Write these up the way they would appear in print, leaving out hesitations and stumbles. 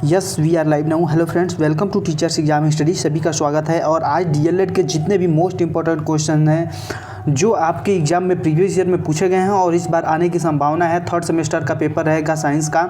Yes we are live now. Hello friends, welcome to teachers exam study. सभी का स्वागत है। और आज डीएलएड के जितने भी मोस्ट इंपॉर्टेंट क्वेश्चन हैं जो आपके एग्जाम में प्रीवियस ईयर में पूछे गए हैं और इस बार आने की संभावना है। थर्ड सेमेस्टर का पेपर रहेगा साइंस का,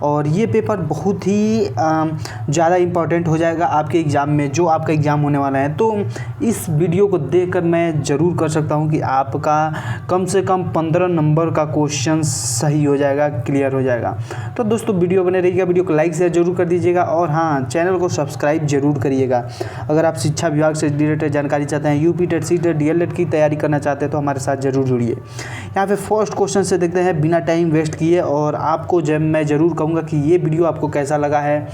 और ये पेपर बहुत ही ज़्यादा इम्पॉर्टेंट हो जाएगा आपके एग्ज़ाम में, जो आपका एग्ज़ाम होने वाला है। तो इस वीडियो को देखकर मैं ज़रूर कर सकता हूँ कि आपका कम से कम 15 नंबर का क्वेश्चन सही हो जाएगा, क्लियर हो जाएगा। तो दोस्तों वीडियो बने रहिएगा, वीडियो को लाइक शेयर जरूर कर दीजिएगा और हाँ, चैनल को सब्सक्राइब जरूर करिएगा। अगर आप शिक्षा विभाग से रिलेटेड जानकारी चाहते हैं, UP TET C TET DElEd की तैयारी करना चाहते हैं तो हमारे साथ जरूर जुड़िए। यहाँ पे फर्स्ट क्वेश्चन से देखते हैं बिना टाइम वेस्ट किए, और आपको जब मैं ज़रूर कहूँगा कि ये वीडियो आपको कैसा लगा है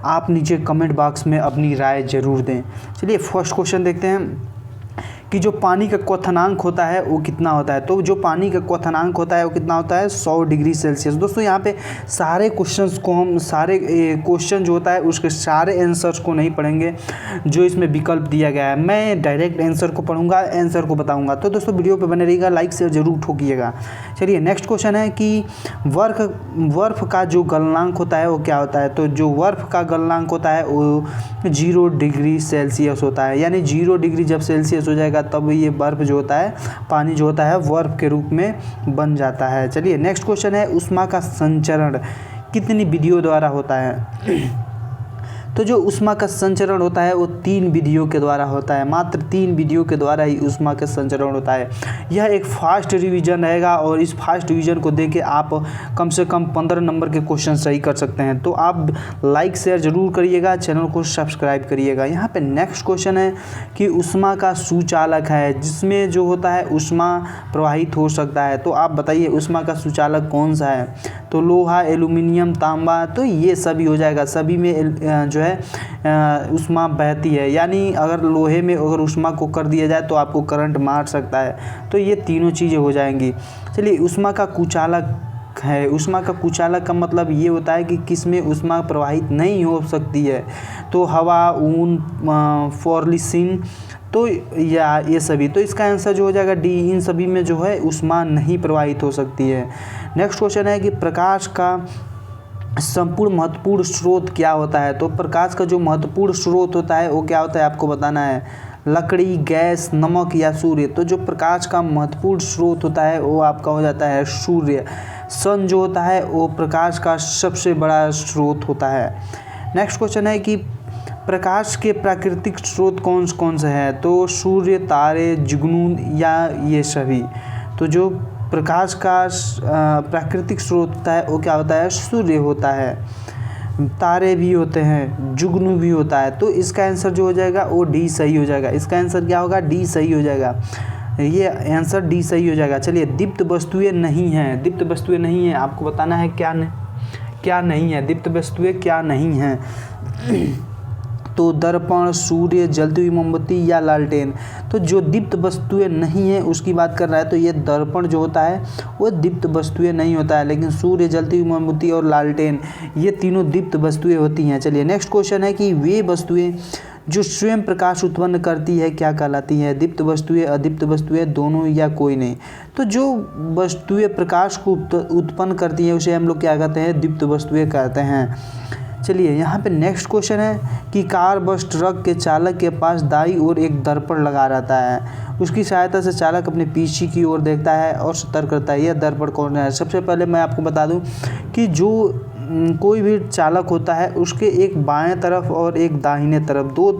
आप नीचे कमेंट बॉक्स में अपनी राय ज़रूर दें। चलिए फर्स्ट क्वेश्चन देखते हैं कि जो पानी का क्वथनांक होता है वो कितना होता है। तो जो पानी का क्वथनांक होता है वो कितना होता है, 100 डिग्री सेल्सियस। दोस्तों यहाँ पे सारे क्वेश्चंस को हम क्वेश्चन जो होता है उसके सारे आंसर्स को नहीं पढ़ेंगे जो इसमें विकल्प दिया गया है। मैं डायरेक्ट आंसर को पढ़ूंगा, आंसर को बताऊंगा। तो दोस्तों वीडियो पे बने रहिएगा, लाइक शेयर जरूर ठोकिएगा। चलिए नेक्स्ट क्वेश्चन है कि वर्फ का जो गलनांक होता है वो क्या होता है। तो जो वर्फ का गलनांक होता है वो 0 डिग्री सेल्सियस होता है, यानी 0 डिग्री जब सेल्सियस हो जाएगा तब ये बर्फ जो होता है, पानी जो होता है बर्फ के रूप में बन जाता है। चलिए नेक्स्ट क्वेश्चन है ऊष्मा का संचरण कितनी विधियों द्वारा होता है। तो जो ऊष्मा का संचरण होता है वो 3 विधियों के द्वारा होता है। मात्र 3 विधियों के द्वारा ही ऊष्मा का संचरण होता है। यह एक फास्ट रिवीजन रहेगा और इस फास्ट रिवीजन को देके आप कम से कम 15 नंबर के क्वेश्चन सही कर सकते हैं। तो आप लाइक शेयर जरूर करिएगा, चैनल को सब्सक्राइब करिएगा। यहाँ पे नेक्स्ट क्वेश्चन है कि ऊष्मा का सुचालक है जिसमें जो होता है ऊष्मा प्रवाहित हो सकता है। तो आप बताइए ऊष्मा का सुचालक कौन सा है। तो लोहा, एल्यूमिनियम, तांबा, तो ये सभी हो जाएगा। सभी में जो है ऊष्मा बहती है, यानी अगर लोहे में अगर ऊष्मा को कर दिया जाए तो आपको करंट मार सकता है। तो ये तीनों चीज़ें हो जाएंगी। चलिए ऊष्मा का कुचालक है। ऊष्मा का कुचालक का मतलब ये होता है कि किसमें ऊष्मा प्रवाहित नहीं हो सकती है। तो हवा, ऊन, पॉलीथीन, तो या ये सभी। तो इसका आंसर जो हो जाएगा डी, इन सभी में जो है ऊष्मा नहीं प्रवाहित हो सकती है। नेक्स्ट क्वेश्चन है कि प्रकाश का संपूर्ण महत्वपूर्ण स्रोत क्या होता है। तो प्रकाश का जो महत्वपूर्ण स्रोत होता है वो क्या होता है आपको बताना है। लकड़ी, गैस, नमक या सूर्य। तो जो प्रकाश का महत्वपूर्ण स्रोत होता है वो आपका हो जाता है सूर्य। सन जो होता है वो प्रकाश का सबसे बड़ा स्रोत होता है। नेक्स्ट क्वेश्चन है कि प्रकाश के प्राकृतिक स्रोत कौन कौन से हैं। तो सूर्य, तारे, जुगनू या ये सभी। तो जो प्रकाश का प्राकृतिक स्रोत होता है वो क्या होता है, सूर्य होता है। तारे भी होते हैं, जुगनू भी होता है। तो इसका आंसर जो हो जाएगा वो डी सही हो जाएगा। इसका आंसर क्या होगा, डी सही हो जाएगा। ये आंसर डी सही हो जाएगा। चलिए दीप्त वस्तुएं नहीं हैं। दीप्त वस्तुएं नहीं हैं, आपको बताना है क्या नहीं है। दीप्त वस्तुएं क्या नहीं हैं। तो दर्पण, सूर्य, जलती हुई मोमबत्ती या लालटेन। तो जो दीप्त वस्तुएं नहीं है उसकी बात कर रहा है। तो ये दर्पण जो होता है वो दीप्त वस्तुएं नहीं होता है, लेकिन सूर्य, जलती हुई मोमबत्ती और लालटेन ये तीनों दीप्त वस्तुएं होती हैं। चलिए नेक्स्ट क्वेश्चन है कि वे वस्तुएं जो स्वयं प्रकाश उत्पन्न करती है क्या कहलाती है। दीप्त वस्तुएं, अदीप्त वस्तुएं, दोनों या कोई नहीं। तो जो वस्तुएं प्रकाश को उत्पन्न करती हैं उसे हम लोग क्या कहते हैं, दीप्त वस्तुएं कहते हैं। चलिए यहाँ पे नेक्स्ट क्वेश्चन है कि कार, बस, ट्रक के चालक के पास दाईं ओर एक दर्पण लगा रहता है। उसकी सहायता से चालक अपने पीछे की ओर देखता है और सतर्क करता है। यह दर्पण कौन है। सबसे पहले मैं आपको बता दूं कि जो कोई भी चालक होता है उसके एक बाएं तरफ और एक दाहिने तरफ दो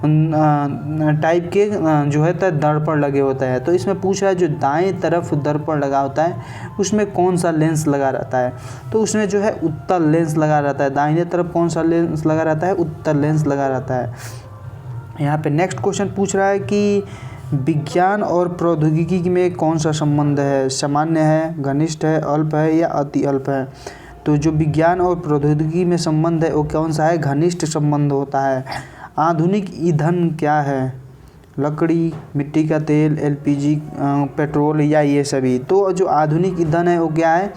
टाइप के जो है दर्पण लगे होते हैं। तो इसमें पूछ रहा है जो दाएं तरफ दर्पण लगा होता है उसमें कौन सा लेंस लगा रहता है। तो उसमें जो है उत्तल लेंस लगा रहता है। दाहिने तरफ कौन सा लेंस लगा रहता है, उत्तल लेंस लगा रहता है। यहाँ पे नेक्स्ट क्वेश्चन पूछ रहा है कि विज्ञान और प्रौद्योगिकी में कौन सा संबंध है। सामान्य है, घनिष्ठ है, अल्प है या अति अल्प है। तो जो विज्ञान और प्रौद्योगिकी में संबंध है वो कौन सा है, घनिष्ठ संबंध होता है। आधुनिक ईंधन क्या है, लकड़ी, मिट्टी का तेल, एलपीजी, पेट्रोल या ये सभी। तो जो आधुनिक ईंधन है वो क्या है,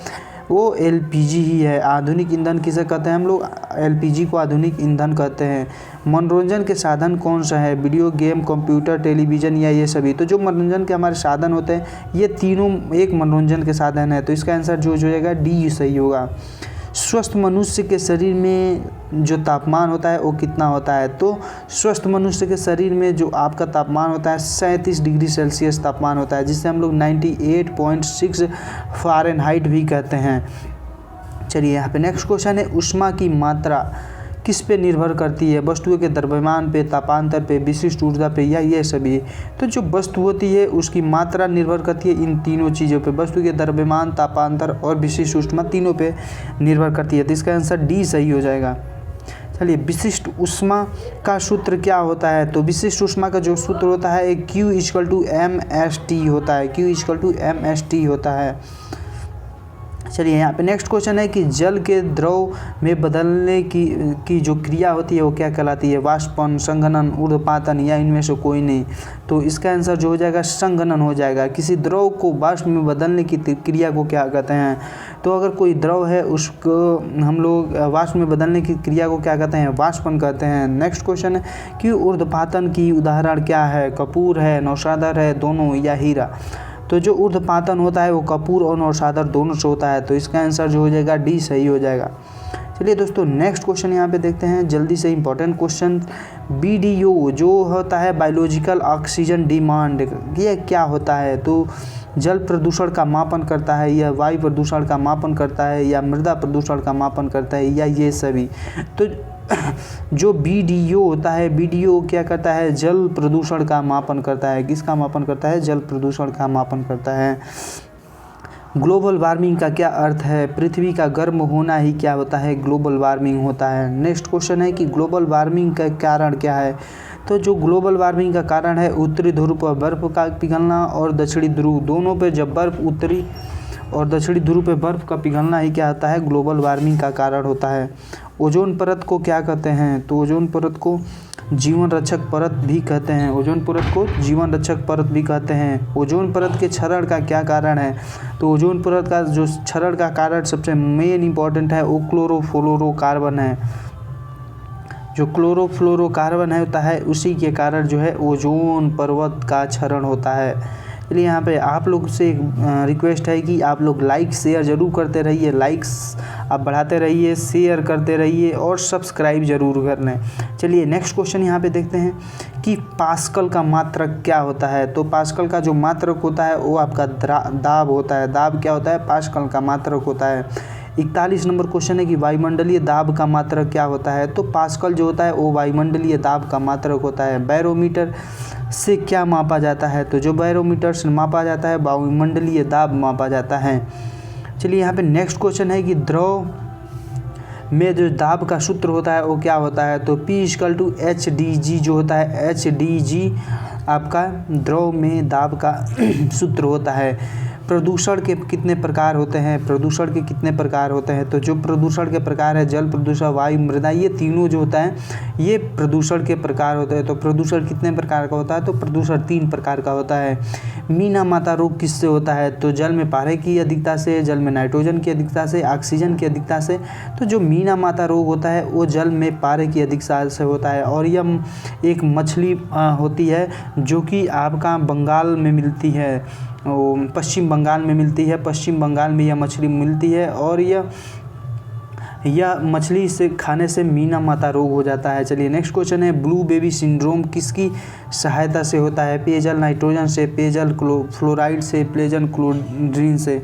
वो एलपीजी ही है। आधुनिक ईंधन किसे कहते हैं हम लोग, एलपीजी को आधुनिक ईंधन कहते हैं। मनोरंजन के साधन कौन सा है, वीडियो गेम, कंप्यूटर, टेलीविज़न या ये सभी। तो जो मनोरंजन के हमारे साधन होते हैं ये तीनों एक मनोरंजन के साधन है। तो इसका आंसर जो हो जाएगा डी सही होगा। स्वस्थ मनुष्य के शरीर में जो तापमान होता है वो कितना होता है? तो स्वस्थ मनुष्य के शरीर में जो आपका तापमान होता है 37 डिग्री सेल्सियस तापमान होता है, जिसे हम लोग 98.6 फ़ारेनहाइट भी कहते हैं। चलिए यहाँ पे नेक्स्ट क्वेश्चन है, ऊष्मा की मात्रा किस पे निर्भर करती है? वस्तुओं के द्रव्यमान पे, तापांतर पे, विशिष्ट ऊर्जा पे, या ये सभी? तो जो वस्तु होती है उसकी मात्रा निर्भर करती है इन तीनों चीज़ों पे। वस्तु के द्रव्यमान, तापांतर और विशिष्ट ऊष्मा तीनों पे निर्भर करती है। तो इसका आंसर डी सही हो जाएगा। चलिए, विशिष्ट ऊष्मा का सूत्र क्या होता है? तो विशिष्ट ऊष्मा का जो सूत्र होता है Q = mst होता है। Q = mst होता है। चलिए यहाँ पे नेक्स्ट क्वेश्चन है कि जल के द्रव में बदलने की जो क्रिया होती है वो क्या कहलाती है? वाष्पन, संघनन, ऊर्ध्वपातन, या इनमें से कोई नहीं? तो इसका आंसर जो हो जाएगा संघनन हो जाएगा। किसी द्रव को वाष्प में बदलने की क्रिया को क्या कहते हैं? तो अगर कोई द्रव है उसको हम लोग वाष्प में बदलने की क्रिया को क्या कहते हैं? वाष्पन कहते हैं। नेक्स्ट क्वेश्चन है कि ऊर्ध्वपातन की उदाहरण क्या है? कपूर है, नौशादर है, दोनों, या हीरा? तो जो ऊर्ध्वपातन होता है वो कपूर और नौशादर दोनों से होता है। तो इसका आंसर जो हो जाएगा डी सही हो जाएगा। चलिए दोस्तों, नेक्स्ट क्वेश्चन यहाँ पे देखते हैं जल्दी से। इंपॉर्टेंट क्वेश्चन, BDO जो होता है बायोलॉजिकल ऑक्सीजन डिमांड, ये क्या होता है? तो जल प्रदूषण का मापन करता है, या वायु प्रदूषण का मापन करता है, या मृदा प्रदूषण का मापन करता है, या ये सभी? तो जो BDO होता है, BDO क्या करता है? जल प्रदूषण का मापन करता है। किसका मापन करता है? जल प्रदूषण का मापन करता है। ग्लोबल वार्मिंग का क्या अर्थ है? पृथ्वी का गर्म होना ही क्या होता है? ग्लोबल वार्मिंग होता है। नेक्स्ट क्वेश्चन है कि ग्लोबल वार्मिंग का कारण क्या है? तो जो ग्लोबल वार्मिंग का कारण है उत्तरी ध्रुव पर बर्फ़ का पिघलना और दक्षिणी ध्रुव दोनों पे जब बर्फ़ उत्तरी और दक्षिणी ध्रुव पे बर्फ़ का पिघलना ही क्या होता है? ग्लोबल वार्मिंग का कारण होता है। ओजोन परत को क्या कहते हैं? तो ओजोन परत को जीवन रक्षक परत भी कहते हैं। ओजोन परत को जीवन रक्षक परत भी कहते हैं। ओजोन परत के क्षरण का क्या कारण है? तो ओजोन परत का जो क्षरण का कारण सबसे मेन इंपॉर्टेंट है वो क्लोरोफ्लोरोकार्बन है। जो क्लोरोफ्लोरोकार्बन होता है उसी के कारण जो है ओजोन परत का क्षरण होता है। इसलिए यहाँ पे आप लोग से एक रिक्वेस्ट है कि आप लोग लाइक शेयर ज़रूर करते रहिए। लाइक्स आप बढ़ाते रहिए, शेयर करते रहिए और सब्सक्राइब ज़रूर कर लें। चलिए नेक्स्ट क्वेश्चन यहाँ पे देखते हैं कि पास्कल का मात्रक क्या होता है? तो पास्कल का जो मात्रक होता है वो आपका दाब होता है। दाब क्या होता है? पास्कल का मात्रक होता है। 41 नंबर क्वेश्चन है कि वायुमंडलीय दाब का मात्रक क्या होता है? तो पास्कल जो होता है वो वायुमंडलीय दाब का मात्रक होता है। बैरोमीटर से क्या मापा जाता है? तो जो बैरोमीटर से मापा जाता है वायुमंडलीय दाब मापा जाता है। चलिए यहाँ पे नेक्स्ट क्वेश्चन है कि द्रव में जो दाब का सूत्र होता है वो क्या होता है? तो P = HDG जो होता है, HDG आपका द्रव में दाब का सूत्र होता है। प्रदूषण के कितने प्रकार होते हैं? प्रदूषण के कितने प्रकार होते हैं? तो जो प्रदूषण के प्रकार है जल प्रदूषण, वायु, मृदा, ये तीनों जो होता है ये प्रदूषण के प्रकार होते हैं। तो प्रदूषण कितने प्रकार का होता है? तो प्रदूषण 3 प्रकार का होता है। मीना माता रोग किससे होता है? तो जल में पारे की अधिकता से, जल में नाइट्रोजन की अधिकता से, ऑक्सीजन की अधिकता से। तो जो मीना माता रोग होता है वो जल में पारे की अधिकता से होता है। और यह एक मछली होती है जो कि आपका बंगाल में मिलती है, पश्चिम बंगाल में मिलती है। पश्चिम बंगाल में यह मछली मिलती है और यह मछली से खाने से मीना माता रोग हो जाता है। चलिए नेक्स्ट क्वेश्चन है, ब्लू बेबी सिंड्रोम किसकी सहायता से होता है? पेयजल नाइट्रोजन से, पेयजल फ्लोराइड से, पेयजल क्लोरीन से।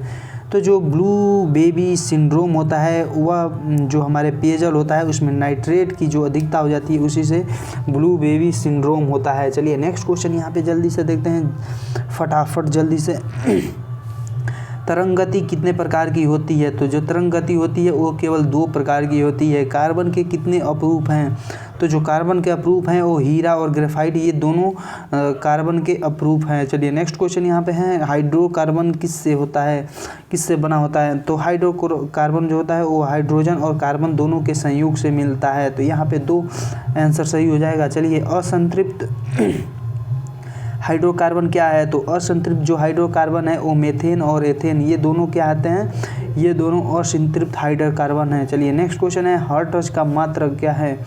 तो जो ब्लू बेबी सिंड्रोम होता है वह जो हमारे पेयजल होता है उसमें नाइट्रेट की जो अधिकता हो जाती है उसी से ब्लू बेबी सिंड्रोम होता है। चलिए नेक्स्ट क्वेश्चन यहाँ पे जल्दी से देखते हैं फटाफट जल्दी से। तरंग गति कितने प्रकार की होती है? तो जो तरंग गति होती है वो केवल 2 प्रकार की होती है। कार्बन के कितने अपरूप हैं? तो जो कार्बन के अपरूप हैं वो हीरा और ग्रेफाइट, ये दोनों कार्बन के अपरूप हैं। चलिए नेक्स्ट क्वेश्चन यहाँ पे है, हाइड्रोकार्बन किससे होता है, किससे बना होता है? तो हाइड्रोकार्बन जो होता है वो हाइड्रोजन और कार्बन दोनों के संयोग से मिलता है। तो यहाँ पे 2 आंसर सही हो जाएगा। चलिए असंतृप्त हाइड्रोकार्बन क्या है? तो असंतृप्त जो हाइड्रोकार्बन है वो मेथेन और एथेन, ये दोनों क्या आते हैं? ये दोनों असंतृप्त हाइड्रोकार्बन है। चलिए नेक्स्ट क्वेश्चन है, हर्ट्ज का मात्रक क्या है?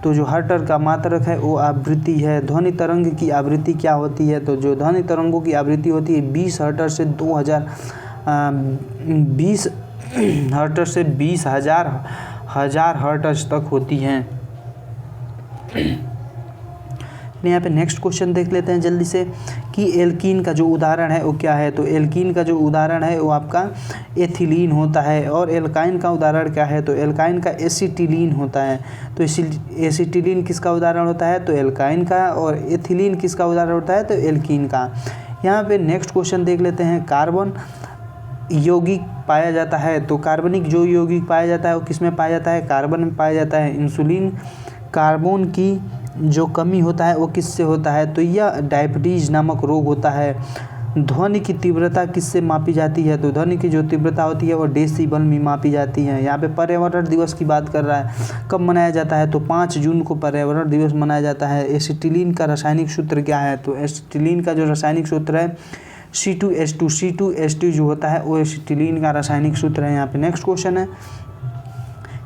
तो जो हर्ट्ज का मात्रक है वो आवृत्ति है। ध्वनि तरंग की आवृत्ति क्या होती है? तो जो ध्वनि तरंगों की आवृत्ति होती है 20 हर्ट्ज से 2020 हर्ट्ज से 20,000 हर्ट्ज तक होती हैं। यहाँ पे नेक्स्ट क्वेश्चन देख लेते हैं जल्दी से कि एल्कीन का जो उदाहरण है वो क्या है। तो एल्कीन का जो उदाहरण है वो आपका एथिलीन होता है। और एल्काइन का उदाहरण क्या है, तो एल्काइन का एसिटिलीन होता है। तो एसिटिलीन किसका उदाहरण होता है, तो एल्काइन का। और एथिलीन किसका उदाहरण होता है, तो एल्कीन का। यहाँ पे नेक्स्ट क्वेश्चन देख लेते हैं, कार्बन यौगिक पाया जाता है। तो कार्बनिक जो यौगिक पाया जाता है वो किस में पाया जाता है, कार्बन में पाया जाता है। इंसुलिन कार्बन की जो कमी होता है वो किससे होता है, तो यह डायबिटीज़ नामक रोग होता है। ध्वनि की तीव्रता किससे मापी जाती है, तो ध्वनि की जो तीव्रता होती है वो डेसिबल में मापी जाती है। यहाँ पे पर्यावरण दिवस की बात कर रहा है, कब मनाया जाता है, तो 5 जून को पर्यावरण दिवस मनाया जाता है। एसिटिलीन का रासायनिक सूत्र क्या है, तो एसिटिलीन का जो रासायनिक सूत्र है C2H2। C2H2 जो होता है वो एसिटिलीन का रासायनिक सूत्र है। यहाँ पे नेक्स्ट क्वेश्चन है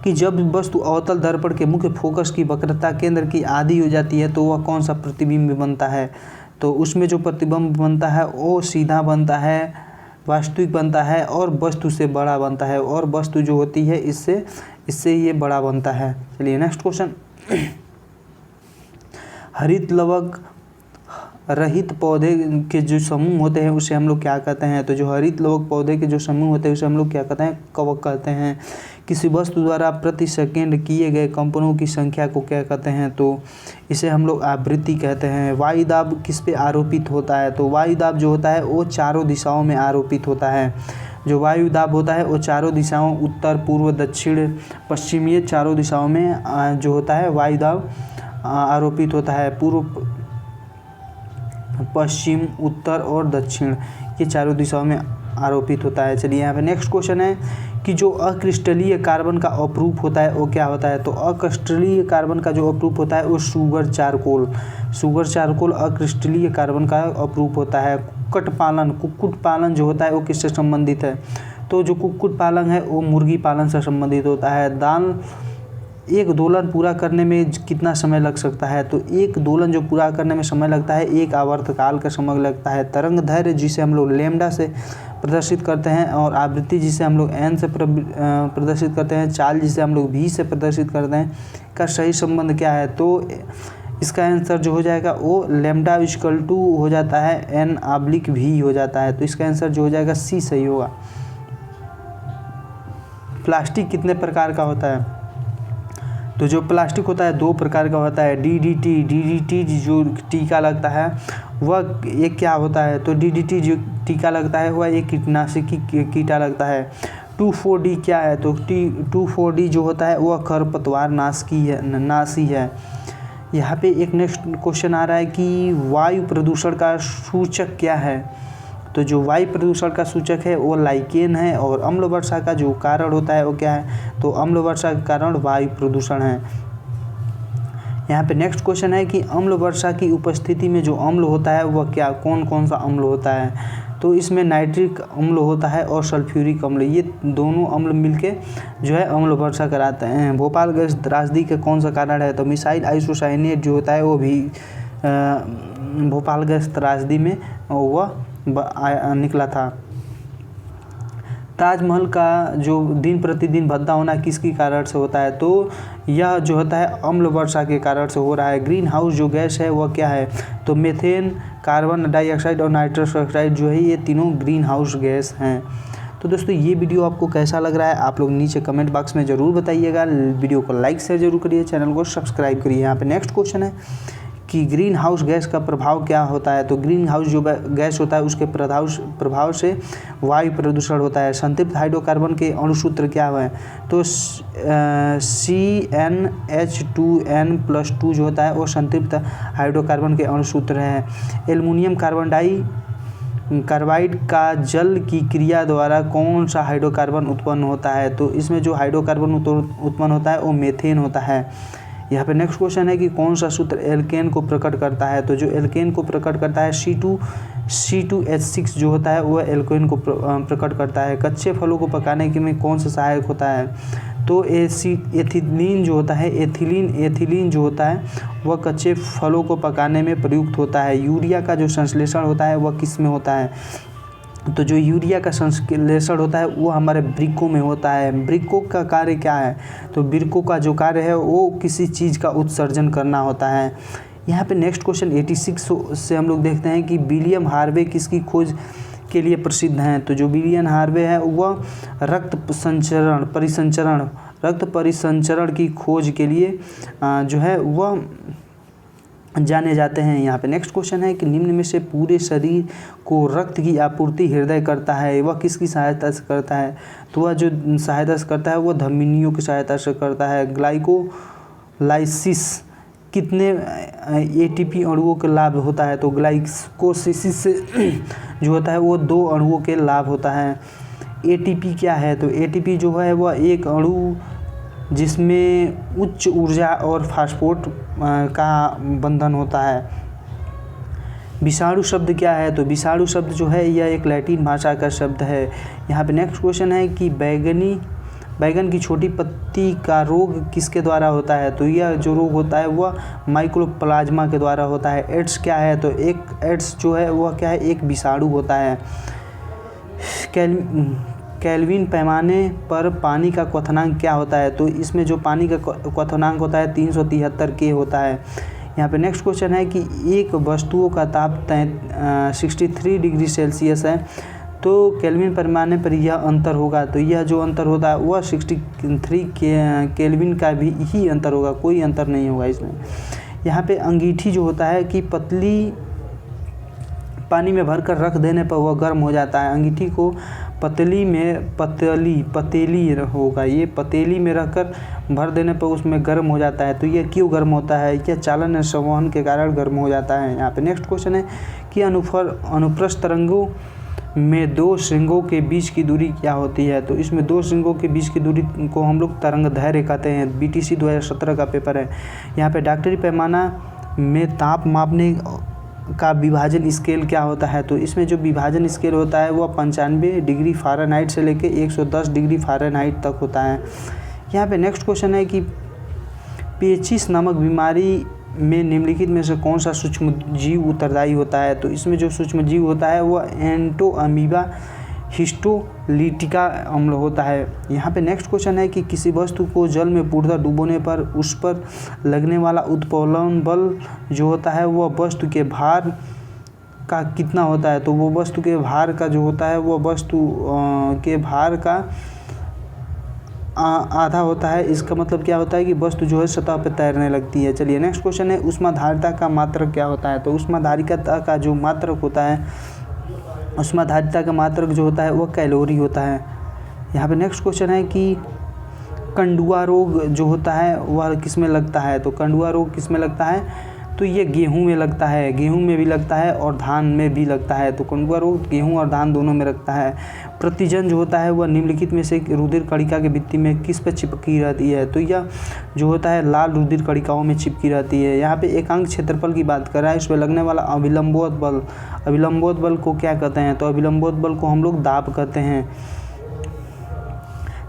कि जब वस्तु अवतल दर्पण के मुख्य फोकस की वक्रता केंद्र की आधी हो जाती है तो वह कौन सा प्रतिबिंब बनता है। तो उसमें जो प्रतिबिंब बनता है वो सीधा बनता है, वास्तविक बनता है और वस्तु से बड़ा बनता है। और वस्तु जो होती है इससे ये बड़ा बनता है। चलिए नेक्स्ट क्वेश्चन, हरित लवक रहित पौधे के जो समूह होते हैं उसे हम लोग क्या कहते हैं, तो जो हरित लवक पौधे के जो समूह होते हैं उसे हम लोग क्या कहते हैं, कवक कहते हैं। किसी वस्तु द्वारा प्रति सेकेंड किए गए कंपनों की संख्या को क्या कहते हैं, तो इसे हम लोग आवृत्ति कहते हैं। वायुदाब किस पे आरोपित होता है, तो वायुदाब जो होता है वो चारों दिशाओं में आरोपित होता है। जो वायुदाब होता है वो चारों दिशाओं, उत्तर पूर्व दक्षिण पश्चिम, ये चारों दिशाओं में जो होता है वायुदाब आरोपित होता है। पूर्व पश्चिम उत्तर और दक्षिण ये चारों दिशाओं में आरोपित होता है। चलिए यहाँ पे नेक्स्ट क्वेश्चन है कि जो अक्रिस्टलीय कार्बन का अपरूप होता है वो क्या होता है, तो अक्रिस्टलीय कार्बन का जो अपरूप होता है वो शुगर चारकोल अक्रिस्टलीय कार्बन का अपरूप होता है। कुक्कुट पालन जो होता है वो किससे संबंधित है, तो जो कुक्कुट पालन है वो मुर्गी पालन से संबंधित होता है। दाल एक दोलन पूरा करने में कितना समय लग सकता है, तो एक दोलन जो पूरा करने में समय लगता है एक आवर्तकाल का समय लगता है। तरंग दैर्घ्य जिसे हम लोग लैम्डा से प्रदर्शित करते हैं, और आवृत्ति जिसे हम लोग n से प्रदर्शित करते हैं, चाल जिसे हम लोग v से प्रदर्शित करते हैं, का सही संबंध क्या है, तो इसका आंसर जो हो जाएगा वो लैम्डा इक्वल टू हो जाता है n/v हो जाता है। तो इसका आंसर जो हो जाएगा C सही होगा। प्लास्टिक कितने प्रकार का होता है, तो जो प्लास्टिक होता है 2 प्रकार का होता है। DDT जो टीका लगता है वह एक क्या होता है, तो DDT जो टीका लगता है वह एक कीटनाशक कीटा लगता है। 2,4-D क्या है, तो 2,4-D जो होता है वह खरपतवार नाशी है। यहाँ पे एक नेक्स्ट क्वेश्चन आ रहा है कि वायु प्रदूषण का सूचक क्या है, तो जो वायु प्रदूषण का सूचक है वो लाइकेन है। और अम्ल वर्षा का जो कारण होता है वो क्या है, तो अम्ल वर्षा का कारण वायु प्रदूषण है। यहाँ पे नेक्स्ट क्वेश्चन है कि अम्ल वर्षा की उपस्थिति में जो अम्ल होता है वह क्या कौन सा अम्ल होता है, तो इसमें नाइट्रिक अम्ल होता है और सल्फ्यूरिक अम्ल, ये दोनों अम्ल मिलके जो है अम्ल वर्षा कराते हैं। भोपाल गैस त्रासदी का कौन सा कारण है, तो मिसाइल आइसोसाइनेट जो होता है वो भी भोपाल गैस त्रासदी में वह निकला था। ताजमहल का जो दिन प्रतिदिन भद्दा होना किसके कारण से होता है, तो यह जो होता है अम्ल वर्षा के कारण से हो रहा है। ग्रीन हाउस जो गैस है वह क्या है, तो मीथेन, कार्बन डाइऑक्साइड और नाइट्रस ऑक्साइड जो है ये तीनों ग्रीन हाउस गैस हैं। तो दोस्तों ये वीडियो आपको कैसा लग रहा है आप लोग नीचे कमेंट बॉक्स में ज़रूर बताइएगा। वीडियो को लाइक शेयर जरूर करिए, चैनल को सब्सक्राइब करिए। यहाँ पे नेक्स्ट क्वेश्चन है कि ग्रीन हाउस गैस का प्रभाव क्या होता है, तो ग्रीन हाउस जो गैस होता है उसके प्रभाव से वायु प्रदूषण होता है। संतृप्त हाइड्रोकार्बन के अणुसूत्र क्या है, तो CnH2n+2 जो होता है वो संतृप्त हाइड्रोकार्बन के अणुसूत्र हैं। एल्युमिनियम कार्बाइड का जल की क्रिया द्वारा कौन सा हाइड्रोकार्बन उत्पन्न होता है, तो इसमें जो हाइड्रोकार्बन उत्पन्न होता है वो मीथेन होता है। यहाँ पे नेक्स्ट क्वेश्चन है कि कौन सा सूत्र एल्केन को प्रकट करता है, तो जो एल्केन को प्रकट करता है C2H6 जो होता है वह एल्केन को प्रकट करता है। कच्चे फलों को पकाने के में कौन सा सहायक होता है, तो एथिलीन जो होता है एथिलीन जो होता है वह कच्चे फलों को पकाने में प्रयुक्त होता है। यूरिया का जो संश्लेषण होता है वह किस में होता है, तो जो यूरिया का संश्लेषण होता है वो हमारे वृक्कों में होता है। वृक्कों का कार्य क्या है? तो वृक्कों का जो कार्य है वो किसी चीज़ का उत्सर्जन करना होता है। यहाँ पे नेक्स्ट क्वेश्चन 86 से हम लोग देखते हैं कि विलियम हार्वे किसकी खोज के लिए प्रसिद्ध हैं? तो जो विलियम हार्वे है वह रक्त परिसंचरण की खोज के लिए जो है वह जाने जाते हैं। यहाँ पे नेक्स्ट क्वेश्चन है कि निम्न में से पूरे शरीर को रक्त की आपूर्ति हृदय करता है, वह किसकी सहायता से करता है? तो वह जो सहायता से करता है वह धमनियों की सहायता से करता है। ग्लाइकोलाइसिस कितने एटीपी अणुओं के लाभ होता है? तो ग्लाइकोलाइसिस से जो होता है वो 2 अणुओं के लाभ होता है। एटीपी क्या है? तो एटीपी जो है वह एक अणु जिसमें उच्च ऊर्जा और फास्फोट का बंधन होता है। विषाणु शब्द क्या है? तो विषाणु शब्द जो है यह एक लैटिन भाषा का शब्द है। यहाँ पे नेक्स्ट क्वेश्चन है कि बैगन की छोटी पत्ती का रोग किसके द्वारा होता है? तो यह जो रोग होता है वह माइकोप्लाज्मा के द्वारा होता है। एड्स क्या है? तो एड्स जो है वह क्या है? एक विषाणु होता है। केल्विन पैमाने पर पानी का क्वथनांक क्या होता है? तो इसमें जो पानी का क्वथनांक होता है 373 K होता है। यहाँ पे नेक्स्ट क्वेश्चन है कि एक वस्तुओं का ताप 63 डिग्री सेल्सियस है, तो केल्विन पैमाने पर यह अंतर होगा। तो यह जो अंतर होता है वह 63 केल्विन का भी ही अंतर होगा, कोई अंतर नहीं होगा इसमें। यहाँ पे अंगीठी जो होता है कि पतली पानी में भरकर रख देने पर वह गर्म हो जाता है। अंगीठी को पतेली होगा, ये पतेली में रखकर भर देने पर उसमें गर्म हो जाता है। तो ये क्यों गर्म होता है? क्या चालन या संवहन के कारण गर्म हो जाता है। यहाँ पे नेक्स्ट क्वेश्चन है कि अनुप्रस्थ तरंगों में 2 श्रृंगों के बीच की दूरी क्या होती है? तो इसमें 2 श्रृंगों के बीच की दूरी को हम लोग तरंग दैर्घ्य कहते हैं। BTC 2017 का पेपर है। यहाँ पे डॉक्टरी पैमाना में ताप मापने का विभाजन स्केल क्या होता है? तो इसमें जो विभाजन स्केल होता है वह 95 डिग्री फ़ारेनहाइट से लेकर 110 डिग्री फ़ारेनहाइट तक होता है। यहाँ पे नेक्स्ट क्वेश्चन है कि पेचिश नामक बीमारी में निम्नलिखित में से कौन सा सूक्ष्म जीव उत्तरदायी होता है? तो इसमें जो सूक्ष्म जीव होता है वह एंटोअमीबा हिस्टोलिटिका अम्ल होता है। यहाँ पे नेक्स्ट क्वेश्चन है कि किसी वस्तु को जल में पूर्णतः डुबोने पर उस पर लगने वाला उत्प्लवन बल जो होता है वह वस्तु के भार का कितना होता है? तो वो वस्तु के भार का जो होता है वह वस्तु के भार का आधा होता है। इसका मतलब क्या होता है कि वस्तु जो है सतह पर तैरने लगती है। चलिए नेक्स्ट क्वेश्चन है ऊष्माधारिता का मात्रक क्या होता है? तो ऊष्माधारिता का जो मात्रक होता है, ऊष्माधारिता का मात्रक जो होता है वह कैलोरी होता है। यहाँ पे नेक्स्ट क्वेश्चन है कि कंडुआ रोग जो होता है वह किस में लगता है? तो कंडुआ रोग किस में लगता है? तो ये गेहूं में लगता है, गेहूं में भी लगता है और धान में भी लगता है। तो कंडुआ रोग गेहूं और धान दोनों में लगता है। प्रतिजन जो होता है वह निम्नलिखित में से रुधिर कणिका के भित्ति में किस पर चिपकी रहती है? तो यह जो होता है लाल रुधिर कणिकाओं में चिपकी रहती है। यहाँ पे एकांक क्षेत्रफल की बात कर रहा है, इसमें लगने वाला अभिलंबोत बल को क्या कहते हैं? तो अभिलंबोत बल को हम लोग दाब कहते हैं।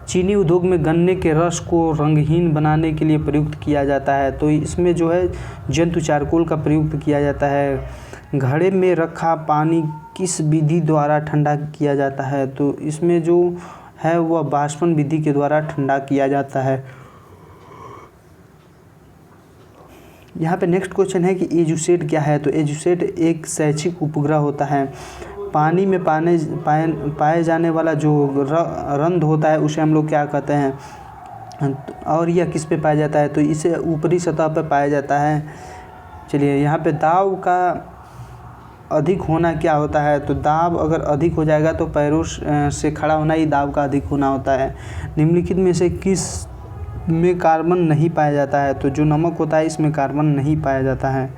चीनी उद्योग में गन्ने के रस को रंगहीन बनाने के लिए प्रयुक्त किया जाता है। तो इसमें जो है जंतु चारकोल का प्रयुक्त किया जाता है। घड़े में रखा पानी किस विधि द्वारा ठंडा किया जाता है? तो इसमें जो है वह बाष्पन विधि के द्वारा ठंडा किया जाता है। यहाँ पे नेक्स्ट क्वेश्चन है कि एजुसेट क्या है? तो एजुसेट एक शैक्षिक उपग्रह होता है। पानी में पाए जाने वाला जो रंध्र होता है उसे हम लोग क्या कहते हैं? और यह किस पे पाया जाता है? तो इसे ऊपरी सतह पर पाया जाता है। चलिए यहाँ पे दाब का अधिक होना क्या होता है? तो दाब अगर अधिक हो जाएगा तो पैरों से खड़ा होना ही दाब का अधिक होना होता है। निम्नलिखित में से किस में कार्बन नहीं पाया जाता है? तो जो नमक होता है इसमें कार्बन नहीं पाया जाता है।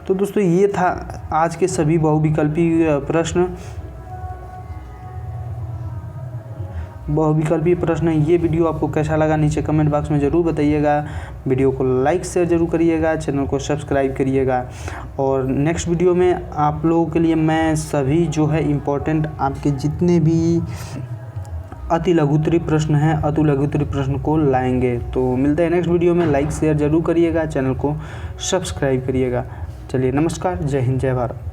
तो दोस्तों ये था आज के सभी बहुविकल्पीय प्रश्न। ये वीडियो आपको कैसा लगा नीचे कमेंट बॉक्स में ज़रूर बताइएगा। वीडियो को लाइक शेयर ज़रूर करिएगा, चैनल को सब्सक्राइब करिएगा। और नेक्स्ट वीडियो में आप लोगों के लिए मैं सभी जो है इम्पोर्टेंट आपके जितने भी अति लघुत्तरी प्रश्न हैं अति लघुत्तरी प्रश्न को लाएंगे। तो मिलते हैं नेक्स्ट वीडियो में। लाइक शेयर ज़रूर करिएगा, चैनल को सब्सक्राइब करिएगा। चलिए नमस्कार, जय हिंद, जय भारत।